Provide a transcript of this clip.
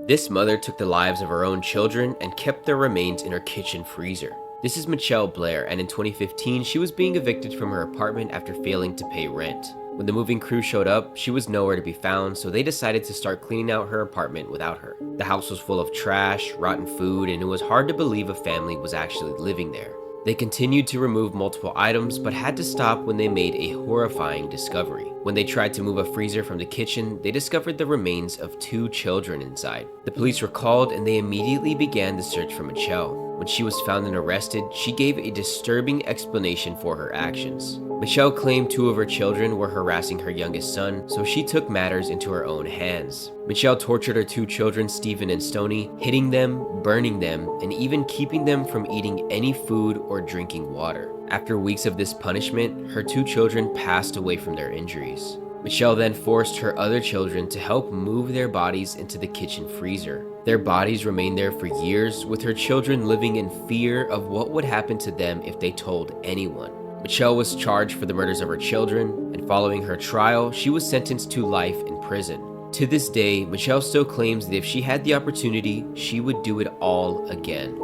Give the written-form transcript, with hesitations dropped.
This mother took the lives of her own children and kept their remains in her kitchen freezer. This is Mitchelle Blair, and in 2015, she was being evicted from her apartment after failing to pay rent. When the moving crew showed up, she was nowhere to be found, so they decided to start cleaning out her apartment without her. The house was full of trash, rotten food, and it was hard to believe a family was actually living there. They continued to remove multiple items, but had to stop when they made a horrifying discovery. When they tried to move a freezer from the kitchen, they discovered the remains of 2 children inside. The police were called and they immediately began the search for Mitchelle. When she was found and arrested, she gave a disturbing explanation for her actions. Mitchelle claimed 2 of her children were harassing her youngest son, so she took matters into her own hands. Mitchelle tortured her 2 children, Stephen and Stoney, hitting them, burning them, and even keeping them from eating any food or drinking water. After weeks of this punishment, her 2 children passed away from their injuries. Mitchelle then forced her other children to help move their bodies into the kitchen freezer. Their bodies remained there for years, with her children living in fear of what would happen to them if they told anyone. Mitchelle was charged for the murders of her children, and following her trial, she was sentenced to life in prison. To this day, Mitchelle still claims that if she had the opportunity, she would do it all again.